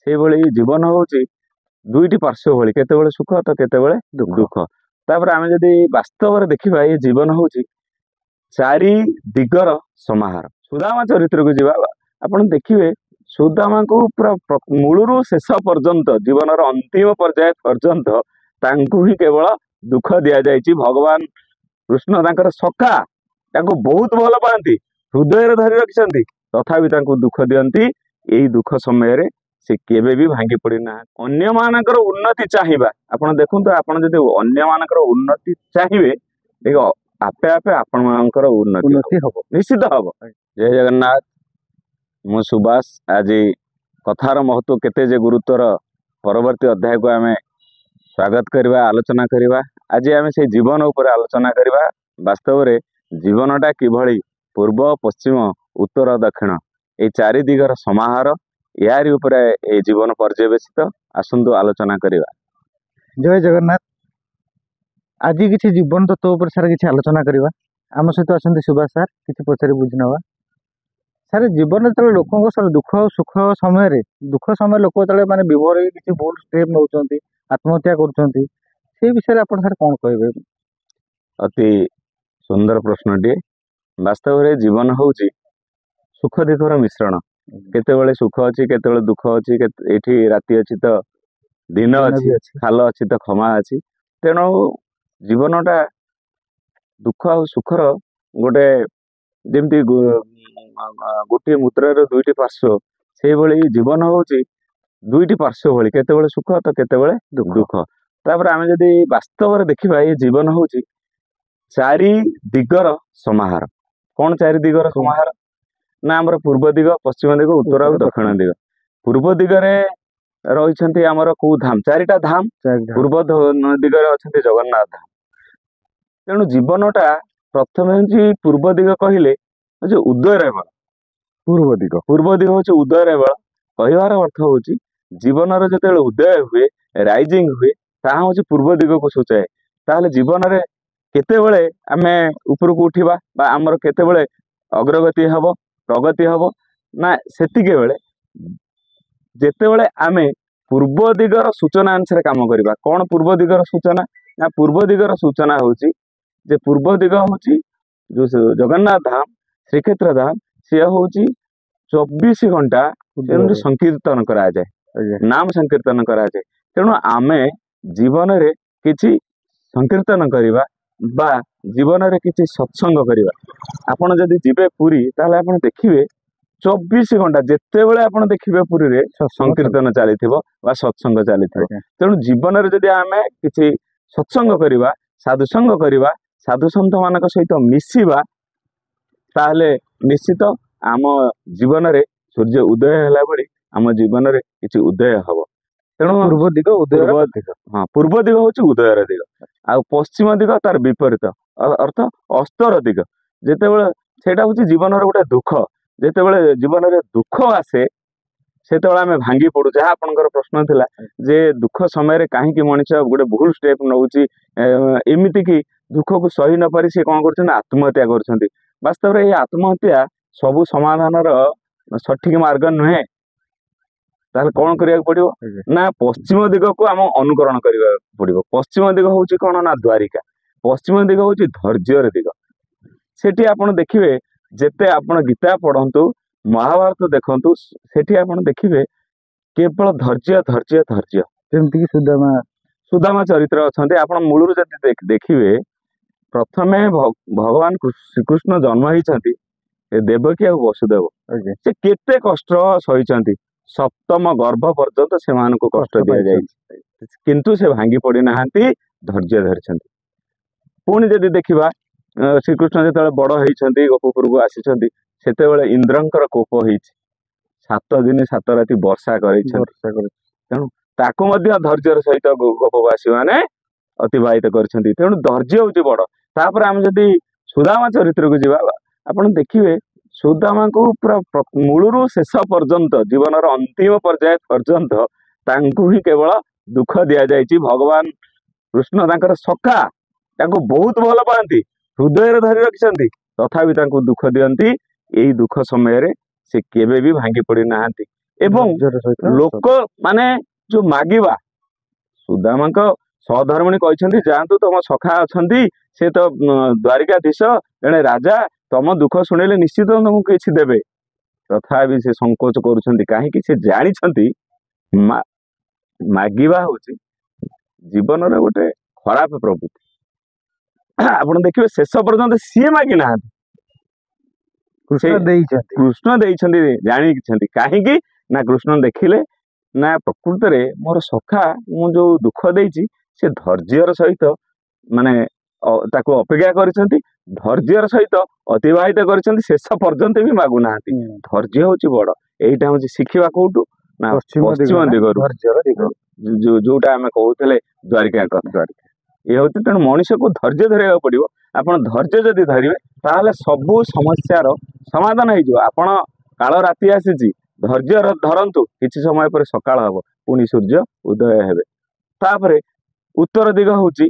ସେଇଭଳି ଜୀବନ ହଉଛି ଦୁଇଟି ପାର୍ଶ୍ୱ ଭଳି, କେତେବେଳେ ସୁଖ ତ କେତେବେଳେ ଦୁଃଖ। ତାପରେ ଆମେ ଯଦି ବାସ୍ତବରେ ଦେଖିବା ଏ ଜୀବନ ହଉଛି ଚାରି ଦିଗର ସମାହାର। ସୁଦାମା ଚରିତ୍ରକୁ ଯିବା, ଆପଣ ଦେଖିବେ ସୁଦାମାଙ୍କୁ ପୁରା ମୂଳରୁ ଶେଷ ପର୍ଯ୍ୟନ୍ତ, ଜୀବନର ଅନ୍ତିମ ପର୍ଯ୍ୟାୟ ପର୍ଯ୍ୟନ୍ତ ତାଙ୍କୁ ହିଁ କେବଳ ଦୁଃଖ ଦିଆଯାଇଛି। ଭଗବାନ କୃଷ୍ଣ ତାଙ୍କର ସଖା, ତାଙ୍କୁ ବହୁତ ଭଲ ପାଆନ୍ତି, ହୃଦୟରେ ଧରି ରଖିଛନ୍ତି, ତଥାପି ତାଙ୍କୁ ଦୁଃଖ ଦିଅନ୍ତି। ଏଇ ଦୁଃଖ ସମୟରେ ସେ କେବେ ବି ଭାଙ୍ଗି ପଡିନାହାନ୍ତି। ଅନ୍ୟମାନଙ୍କର ଉନ୍ନତି ଚାହିଁବା, ଆପଣ ଦେଖନ୍ତୁ, ଆପଣ ଯଦି ଅନ୍ୟମାନଙ୍କର ଉନ୍ନତି ଚାହିଁବେ, ଦେଖ ଆପେ ଆପେ ଆପଣଙ୍କର ଉନ୍ନତି ହବ, ନିଶ୍ଚିତ ହବ। ଜୟ ଜଗନ୍ନାଥ। ମୁଁ ସୁବାସ। ଆଜି କଥାର ମହତ୍ଵ କେତେ ଯେ ଗୁରୁତ୍ୱର, ପରବର୍ତ୍ତୀ ଅଧ୍ୟାୟକୁ ଆମେ ସ୍ୱାଗତ କରିବା, ଆଲୋଚନା କରିବା। ଆଜି ଆମେ ସେଇ ଜୀବନ ଉପରେ ଆଲୋଚନା କରିବା। ବାସ୍ତବରେ ଜୀବନଟା କିଭଳି ପୂର୍ବ, ପଶ୍ଚିମ, ଉତ୍ତର, ଦକ୍ଷିଣ ଏଇ ଚାରି ଦିଗର ସମାହାର, ଏହାରି ଉପରେ ଏଇ ଜୀବନ ପର୍ଯ୍ୟବେସିତ। ଆସନ୍ତୁ ଆଲୋଚନା କରିବା। ଜୟ ଜଗନ୍ନାଥ। ଆଜି କିଛି ଜୀବନ ତତ୍ତ୍ୱ ଉପରେ ସାର୍ କିଛି ଆଲୋଚନା କରିବା। ଆମ ସହିତ ଅଛନ୍ତି ସୁବାସ ସାର୍, କିଛି ପଚାରି ବୁଝି ନେବା। ସାର୍, ଜୀବନ ଯେତେବେଳେ ଲୋକଙ୍କ ସାର୍ ଦୁଃଖ ସୁଖ ସମୟରେ, ଦୁଃଖ ସମୟରେ ଲୋକ ଯେତେବେଳେ ମାନେ ବିଭୋର ହେଇ କିଛି ଭୁଲ ଷ୍ଟେପ୍ ନେଉଛନ୍ତି, ଆତ୍ମହତ୍ୟା କରୁଛନ୍ତି, ସେ ବିଷୟରେ ଆପଣ ସାର୍ କ'ଣ କହିବେ? ଅତି ସୁନ୍ଦର ପ୍ରଶ୍ନଟିଏ। ବାସ୍ତବରେ ଜୀବନ ହଉଛି ସୁଖ ଦୁଃଖର ମିଶ୍ରଣ। କେତେବେଳେ ସୁଖ ଅଛି, କେତେବେଳେ ଦୁଃଖ ଅଛି, ଏଠି ରାତି ଅଛି ତ ଦିନ ଅଛି, ଖାଲ ଅଛି ତ କ୍ଷମା ଅଛି। ତେଣୁ ଜୀବନଟା ଦୁଃଖ ଆଉ ସୁଖର ଗୋଟେ, ଯେମିତି ଗୋଟିଏ ମୁଦ୍ରାର ଦୁଇଟି ପାର୍ଶ୍ୱ, ସେଇଭଳି ଜୀବନ ହଉଛି ଦୁଇଟି ପାର୍ଶ୍ୱ ଭଳି, କେତେବେଳେ ସୁଖ ତ କେତେବେଳେ ଦୁଃଖ। ତାପରେ ଆମେ ଯଦି ବାସ୍ତବରେ ଦେଖିବା, ଏ ଜୀବନ ହଉଛି ଚାରି ଦିଗର ସମାହାର। କ'ଣ ଚାରି ଦିଗର ସମାହାର? ନା ଆମର ପୂର୍ବ ଦିଗ, ପଶ୍ଚିମ ଦିଗ, ଉତ୍ତର ଆଉ ଦକ୍ଷିଣ ଦିଗ। ପୂର୍ବ ଦିଗରେ ରହିଛନ୍ତି ଆମର କୋଉ ଧାମ? ଚାରିଟା ଧାମ। ପୂର୍ବ ଦିଗରେ ଅଛନ୍ତି ଜଗନ୍ନାଥ ଧାମ। ତେଣୁ ଜୀବନଟା ପ୍ରଥମେ ହଉଛି ପୂର୍ବ ଦିଗ କହିଲେ ହଉଛି ଉଦୟର ବେଳ। ପୂର୍ବ ଦିଗ ହଉଛି ଉଦୟର ବେଳ। କହିବାର ଅର୍ଥ ହଉଛି ଜୀବନର ଯେତେବେଳେ ଉଦୟ ହୁଏ, ରାଇଜିଂ ହୁଏ, ତାହା ହଉଛି ପୂର୍ବ ଦିଗକୁ ସୂଚାଏ। ତାହେଲେ ଜୀବନରେ କେତେବେଳେ ଆମେ ଉପରକୁ ଉଠିବା ବା ଆମର କେତେବେଳେ ଅଗ୍ରଗତି ହବ, ପ୍ରଗତି ହବ, ନା ସେତିକି ବେଳେ ଯେତେବେଳେ ଆମେ ପୂର୍ବ ଦିଗର ସୂଚନା ଅନୁସାରେ କାମ କରିବା। କ'ଣ ପୂର୍ବ ଦିଗର ସୂଚନା? ନା ପୂର୍ବ ଦିଗର ସୂଚନା ହଉଛି ଯେ ପୂର୍ବ ଦିଗ ହଉଛି ଯୋଉ ଜଗନ୍ନାଥ ଧାମ, ଶ୍ରୀକ୍ଷେତ୍ର ଧାମ, ସିଏ ହଉଛି 24 ଘଣ୍ଟା ସଂକୀର୍ତ୍ତନ କରାଯାଏ, ନାମ ସଂକୀର୍ତ୍ତନ କରାଯାଏ। ତେଣୁ ଆମେ ଜୀବନରେ କିଛି ସଂକୀର୍ତ୍ତନ କରିବା ବା ଜୀବନରେ କିଛି ସତ୍ସଙ୍ଗ କରିବା। ଆପଣ ଯଦି ଯିବେ ପୁରୀ, ତାହେଲେ ଆପଣ ଦେଖିବେ 24 ଘଣ୍ଟା ଯେତେବେଳେ ଆପଣ ଦେଖିବେ ପୁରୀରେ ସଂକୀର୍ତ୍ତନ ଚାଲିଥିବ ବା ସତ୍ସଙ୍ଗ ଚାଲିଥିବ। ତେଣୁ ଜୀବନରେ ଯଦି ଆମେ କିଛି ସତ୍ସଙ୍ଗ କରିବା, ସାଧୁସଙ୍ଗ କରିବା, ସାଧୁସନ୍ଥ ମାନଙ୍କ ସହିତ ମିଶିବା, ତାହେଲେ ନିଶ୍ଚିତ ଆମ ଜୀବନରେ ସୂର୍ଯ୍ୟ ଉଦୟ ହେଲା ଭଳି ଆମ ଜୀବନରେ କିଛି ଉଦୟ ହବ। ତେଣୁ ପୂର୍ବ ଦିଗ ହଁ, ପୂର୍ବ ଦିଗ ହଉଛି ଉଦୟର ଦିଗ, ଆଉ ପଶ୍ଚିମ ଦିଗ ତାର ବିପରୀତ, ଅର୍ଥ ଅସ୍ତର ଦିଗ। ଯେତେବେଳେ ସେଇଟା ହଉଛି ଜୀବନର ଗୋଟେ ଦୁଃଖ। ଯେତେବେଳେ ଜୀବନରେ ଦୁଃଖ ଆସେ, ସେତେବେଳେ ଆମେ ଭାଙ୍ଗି ପଡୁ। ଯାହା ଆପଣଙ୍କର ପ୍ରଶ୍ନ ଥିଲା ଯେ ଦୁଃଖ ସମୟରେ କାହିଁକି ମଣିଷ ଗୋଟେ ଭୁଲ ଷ୍ଟେପ ନଉଛି, ଏମିତି କି ଦୁଃଖକୁ ସହି ନ ପାରି ସେ କ'ଣ କରୁଛନ୍ତି? ଆତ୍ମହତ୍ୟା କରୁଛନ୍ତି। ବାସ୍ତବରେ ଏଇ ଆତ୍ମହତ୍ୟା ସବୁ ସମାଧାନର ସଠିକ ମାର୍ଗ ନୁହେଁ। ତାହେଲେ କ'ଣ କରିବାକୁ ପଡିବ? ନା ପଶ୍ଚିମ ଦିଗକୁ ଆମ ଅନୁକରଣ କରିବାକୁ ପଡିବ। ପଶ୍ଚିମ ଦିଗ ହଉଛି କ'ଣ? ନା ଦ୍ୱାରିକା। ପଶ୍ଚିମ ଦିଗ ହଉଛି ଧୈର୍ଯ୍ୟର ଦିଗ। ସେଠି ଆପଣ ଦେଖିବେ, ଯେତେ ଆପଣ ଗୀତା ପଢନ୍ତୁ, ମହାଭାରତ ଦେଖନ୍ତୁ, ସେଠି ଆପଣ ଦେଖିବେ କେବଳ ଧୈର୍ଯ୍ୟ ଧୈର୍ଯ୍ୟ ଧୈର୍ଯ୍ୟ। ଯେମିତିକି ସୁଦାମା ଚରିତ୍ର ଅଛନ୍ତି। ଆପଣ ମୂଳରୁ ଯଦି ଦେଖିବେ, ପ୍ରଥମେ ଭଗବାନ ଶ୍ରୀକୃଷ୍ଣ ଜନ୍ମ ହେଇଛନ୍ତି ଦେବକୀ ଆଉ ବସୁଦେବ। ସେ କେତେ କଷ୍ଟ ସହିଛନ୍ତି, ସପ୍ତମ ଗର୍ଭ ପର୍ଯ୍ୟନ୍ତ ସେମାନଙ୍କୁ କଷ୍ଟ ଦିଆଯାଇଛି, କିନ୍ତୁ ସେ ଭାଙ୍ଗି ପଡି ନାହାନ୍ତି, ଧୈର୍ଯ୍ୟ ଧରିଛନ୍ତି। ପୁଣି ଯଦି ଦେଖିବା, ଶ୍ରୀକୃଷ୍ଣ ଯେତେବେଳେ ବଡ ହେଇଛନ୍ତି, ଗୋପପୁରକୁ ଆସିଛନ୍ତି, ସେତେବେଳେ ଇନ୍ଦ୍ରଙ୍କର କୋପ ହେଇଛି, 7 ଦିନ 7 ରାତି ବର୍ଷା କରିଛନ୍ତି। ତେଣୁ ତାକୁ ମଧ୍ୟ ଧୈର୍ଯ୍ୟର ସହିତ ଗୋପବାସୀ ମାନେ ଅତିବାହିତ କରିଛନ୍ତି। ତେଣୁ ଧୈର୍ଯ୍ୟ ହଉଛି ବଡ। ତାପରେ ଆମେ ଯଦି ସୁଦାମା ଚରିତ୍ରକୁ ଯିବା, ଆପଣ ଦେଖିବେ ସୁଦାମାଙ୍କୁ ପୁରା ମୂଳରୁ ଶେଷ ପର୍ଯ୍ୟନ୍ତ, ଜୀବନର ଅନ୍ତିମ ପର୍ଯ୍ୟାୟ ପର୍ଯ୍ୟନ୍ତ ତାଙ୍କୁ ହିଁ କେବଳ ଦୁଃଖ ଦିଆଯାଇଛି। ଭଗବାନ କୃଷ୍ଣ ତାଙ୍କର ସଖା, ତାଙ୍କୁ ବହୁତ ଭଲ ପାଆନ୍ତି, ହୃଦୟରେ ଧରି ରଖିଛନ୍ତି ତଥାପି ତାଙ୍କୁ ଦୁଃଖ ଦିଅନ୍ତି। ଏଇ ଦୁଃଖ ସମୟରେ ସେ କେବେ ବି ଭାଙ୍ଗି ପଡି ନାହାନ୍ତି। ଏବଂ ଧୈର୍ଯ୍ୟର ସହିତ ଲୋକ ମାନେ ଯୋଉ ମାଗିବା, ସୁଦାମାଙ୍କ ସହଧର୍ମିଣୀ କହିଛନ୍ତି ଯାଆନ୍ତୁ ତମ ସଖା ଅଛନ୍ତି, ସେ ତ ଦ୍ୱାରିକାଧୀଶ ଜଣେ ରାଜା, ତମ ଦୁଃଖ ଶୁଣିଲେ ନିଶ୍ଚିତ ତମକୁ କିଛି ଦେବେ। ତଥାପି ସେ ସଂକୋଚ କରୁଛନ୍ତି, କାହିଁକି? ସେ ଜାଣିଛନ୍ତି ମାଗିବା ହଉଛି ଜୀବନର ଗୋଟେ ଖରାପ ପ୍ରବୃତ୍ତି। ଆପଣ ଦେଖିବେ ଶେଷ ପର୍ଯ୍ୟନ୍ତ ସିଏ ମାଗି ନାହାନ୍ତି, କୃଷ୍ଣ ଦେଇଛନ୍ତି। କୃଷ୍ଣ ଦେଇଛନ୍ତି, ଜାଣିଛନ୍ତି। କାହିଁକି ନା କୃଷ୍ଣ ଦେଖିଲେ ନା ପ୍ରକୃତରେ ମୋର ସଖା ମୁଁ ଯୋଉ ଦୁଃଖ ଦେଇଛି ସେ ଧୈର୍ଯ୍ୟର ସହିତ ମାନେ ତାକୁ ଅପେକ୍ଷା କରିଛନ୍ତି, ଧୈର୍ଯ୍ୟର ସହିତ ଅତିବାହିତ କରିଛନ୍ତି, ଶେଷ ପର୍ଯ୍ୟନ୍ତ ବି ମାଗୁନାହାନ୍ତି। ଧୈର୍ଯ୍ୟ ହଉଛି ବଡ। ଏଇଟା ହଉଛି ଶିଖିବା କୋଉଠୁ? ନା ପଶ୍ଚିମ ଦିଗରୁ, ଯୋଉଟା ଆମେ କହୁଥିଲେ ଦ୍ୱାରିକା କଥା। ଇଏ ହଉଛି, ତେଣୁ ମଣିଷକୁ ଧୈର୍ଯ୍ୟ ଧରିବାକୁ ପଡିବ। ଆପଣ ଧୈର୍ଯ୍ୟ ଯଦି ଧରିବେ ତାହେଲେ ସବୁ ସମସ୍ୟାର ସମାଧାନ ହେଇଯିବ। ଆପଣ କାଳ ରାତି ଆସିଛି, ଧୈର୍ଯ୍ୟ ଧରନ୍ତୁ, କିଛି ସମୟ ପରେ ସକାଳ ହବ, ପୁଣି ସୂର୍ଯ୍ୟ ଉଦୟ ହେବେ। ତାପରେ ଉତ୍ତର ଦିଗ ହଉଛି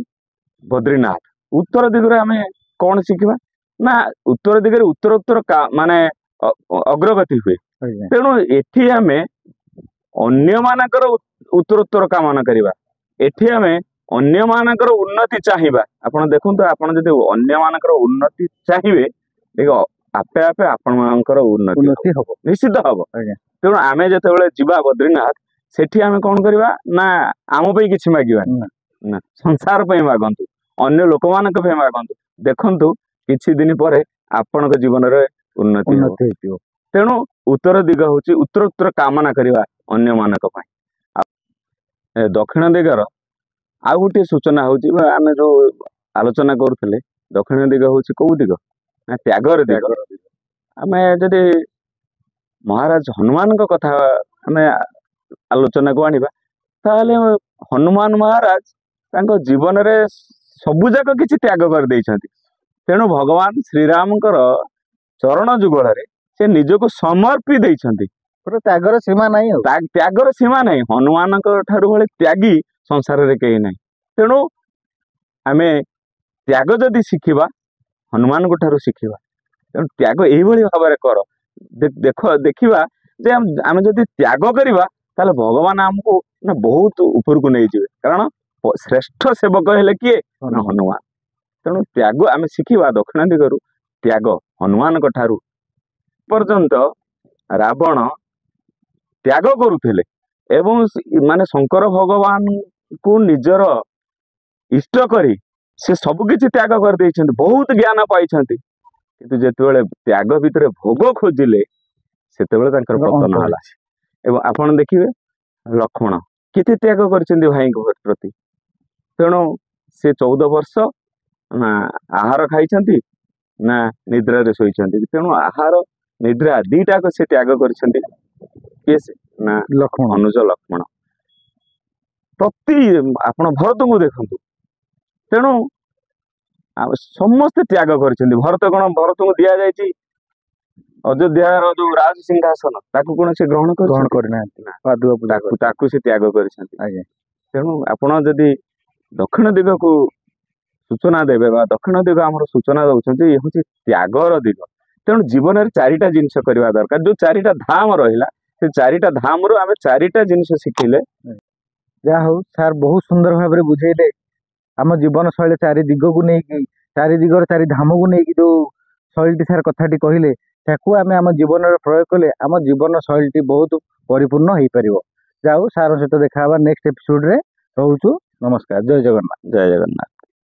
ବଦ୍ରିନାଥ। ଉତ୍ତର ଦିଗରେ ଆମେ କଣ ଶିଖିବା? ନା ଉତ୍ତର ଦିଗରେ ଉତ୍ତରୋତ୍ତର ମାନେ ଅଗ୍ରଗତି ହୁଏ। ତେଣୁ ଏଠି ଆମେ ଅନ୍ୟମାନଙ୍କର ଉତ୍ତରୋତ୍ତର କାମନା କରିବା, ଏଠି ଆମେ ଅନ୍ୟମାନଙ୍କର ଉନ୍ନତି ଚାହିଁବା। ଆପଣ ଦେଖନ୍ତୁ, ଆପଣ ଯଦି ଅନ୍ୟମାନଙ୍କର ଉନ୍ନତି ଚାହିଁବେ, ଆପେ ଆପେ ଆପଣଙ୍କର ଉନ୍ନତି ହବ, ନିଶ୍ଚିତ ହବ। ତେଣୁ ଆମେ ଯେତେବେଳେ ଯିବା ବଦ୍ରିନାଥ, ସେଠି ଆମେ କଣ କରିବା? ନା ଆମ ପାଇଁ କିଛି ମାଗିବା ନା, ସଂସାର ପାଇଁ ମାଗନ୍ତୁ, ଅନ୍ୟ ଲୋକମାନଙ୍କ ପାଇଁ ମାଗନ୍ତୁ। ଦେଖନ୍ତୁ କିଛି ଦିନ ପରେ ଆପଣଙ୍କ ଜୀବନରେ ଉନ୍ନତି ହେଇଥିବ। ତେଣୁ ଉତ୍ତର ଦିଗ ହଉଛି ଉତ୍ତରୋତ୍ତର କାମନା କରିବା ଅନ୍ୟମାନଙ୍କ ପାଇଁ। ଦକ୍ଷିଣ ଦିଗର ଆଉ ଗୋଟିଏ ସୂଚନା ହଉଛି, ଆମେ ଯୋଉ ଆଲୋଚନା କରୁଥିଲେ, ଦକ୍ଷିଣ ଦିଗ ହଉଛି କୋଉ ଦିଗ? ନା ତ୍ୟାଗର ଦିଗ। ଆମେ ଯଦି ମହାରାଜ ହନୁମାନଙ୍କ କଥା ଆମେ ଆଲୋଚନାକୁ ଆଣିବା, ତାହେଲେ ହନୁମାନ ମହାରାଜ ତାଙ୍କ ଜୀବନରେ ସବୁ ଯାକ କିଛି ତ୍ୟାଗ କରିଦେଇଛନ୍ତି। ତେଣୁ ଭଗବାନ ଶ୍ରୀରାମଙ୍କର ଚରଣ ଯୁଗଳରେ ସେ ନିଜକୁ ସମର୍ପି ଦେଇଛନ୍ତି। ତ୍ୟାଗର ସୀମା ନାହିଁ, ତ୍ୟାଗର ସୀମା ନାହିଁ। ହନୁମାନଙ୍କ ଠାରୁ ଭଳି ତ୍ୟାଗୀ ସଂସାରରେ କେହି ନାହିଁ। ତେଣୁ ଆମେ ତ୍ୟାଗ ଯଦି ଶିଖିବା, ହନୁମାନଙ୍କ ଠାରୁ ଶିଖିବା। ତେଣୁ ତ୍ୟାଗ ଏଇଭଳି ଭାବରେ କର। ଦେଖିବା ଯେ ଆମେ ଯଦି ତ୍ୟାଗ କରିବା, ତାହେଲେ ଭଗବାନ ଆମକୁ ବହୁତ ଉପରକୁ ନେଇଯିବେ। କାରଣ ଶ୍ରେଷ୍ଠ ସେବକ ହେଲେ କିଏ? ନା ହନୁମାନ। ତେଣୁ ତ୍ୟାଗ ଆମେ ଶିଖିବା ଦକ୍ଷିଣ ଦିଗରୁ, ତ୍ୟାଗ ହନୁମାନଙ୍କ ଠାରୁ। ପର୍ଯ୍ୟନ୍ତ ରାବଣ ତ୍ୟାଗ କରୁଥିଲେ ଏବଂ ମାନେ ଶଙ୍କର ଭଗବାନଙ୍କୁ ନିଜର ଇଷ୍ଟ କରି ସେ ସବୁ କିଛି ତ୍ୟାଗ କରିଦେଇଛନ୍ତି, ବହୁତ ଜ୍ଞାନ ପାଇଛନ୍ତି। କିନ୍ତୁ ଯେତେବେଳେ ତ୍ୟାଗ ଭିତରେ ଭୋଗ ଖୋଜିଲେ, ସେତେବେଳେ ତାଙ୍କର ପତନ ହେଲା। ଏବଂ ଆପଣ ଦେଖିବେ ଲକ୍ଷ୍ମଣ କେତେ ତ୍ୟାଗ କରିଛନ୍ତି ଭାଇଙ୍କ ପ୍ରତି। ତେଣୁ ସେ 14 ବର୍ଷ ନା ଆହାର ଖାଇଛନ୍ତି ନା ନିଦ୍ରାରେ ଶୋଇଛନ୍ତି। ତେଣୁ ଆହାର ନିଦ୍ରା ଦିଟାକ ସେ ତ୍ୟାଗ କରିଛନ୍ତି। କିଏ ସେ? ନା ଅନୁଜ ଲକ୍ଷ୍ମଣ। ପ୍ରତି ଆପଣ ଭରତଙ୍କୁ ଦେଖନ୍ତୁ। ତେଣୁ ସମସ୍ତେ ତ୍ୟାଗ କରିଛନ୍ତି। ଭରତ କଣ? ଭରତଙ୍କୁ ଦିଆଯାଇଛି ଅଯୋଧ୍ୟାର ଯୋଉ ରାଜ ସିଂହାସନ, ତାକୁ କଣ ସେ ଗ୍ରହଣ କରିନାହାନ୍ତି? ତାକୁ ସେ ତ୍ୟାଗ କରିଛନ୍ତି। ତେଣୁ ଆପଣ ଯଦି ଦକ୍ଷିଣ ଦିଗକୁ ସୂଚନା ଦେବେ, ବା ଦକ୍ଷିଣ ଦିଗ ଆମର ସୂଚନା ଦଉଛନ୍ତି, ଇଏ ହଉଛି ତ୍ୟାଗର ଦିଗ। ତେଣୁ ଜୀବନରେ 4ଟା ଜିନିଷ କରିବା ଦରକାର। ଯୋଉ 4ଟା ଧାମ ରହିଲା, ସେ 4ଟା ଧାମରୁ ଆମେ 4ଟା ଜିନିଷ ଶିଖିଲେ। ଯାହା ହଉ ସାର୍, ବହୁତ ସୁନ୍ଦର ଭାବରେ ବୁଝେଇଲେ। ଆମ ଜୀବନ ଶୈଳୀ 4 ଦିଗକୁ ନେଇକି, 4 ଦିଗର 4 ଧାମକୁ ନେଇକି ଯୋଉ ଶୈଳୀଟି ସାର୍ କଥାଟି କହିଲେ, ତାକୁ ଆମେ ଆମ ଜୀବନରେ ପ୍ରୟୋଗ କଲେ ଆମ ଜୀବନ ଶୈଳୀଟି ବହୁତ ପରିପୂର୍ଣ୍ଣ ହେଇପାରିବ। ଯାହା ହଉ, ସାର୍ଙ୍କ ସହିତ ଦେଖା ହବା ନେକ୍ସଟ ଏପିସୋଡରେ। ରହୁଛୁ, ନମସ୍କାର, ଜୟ ଜଗନ୍ନାଥ। ଜୟ ଜଗନ୍ନାଥ।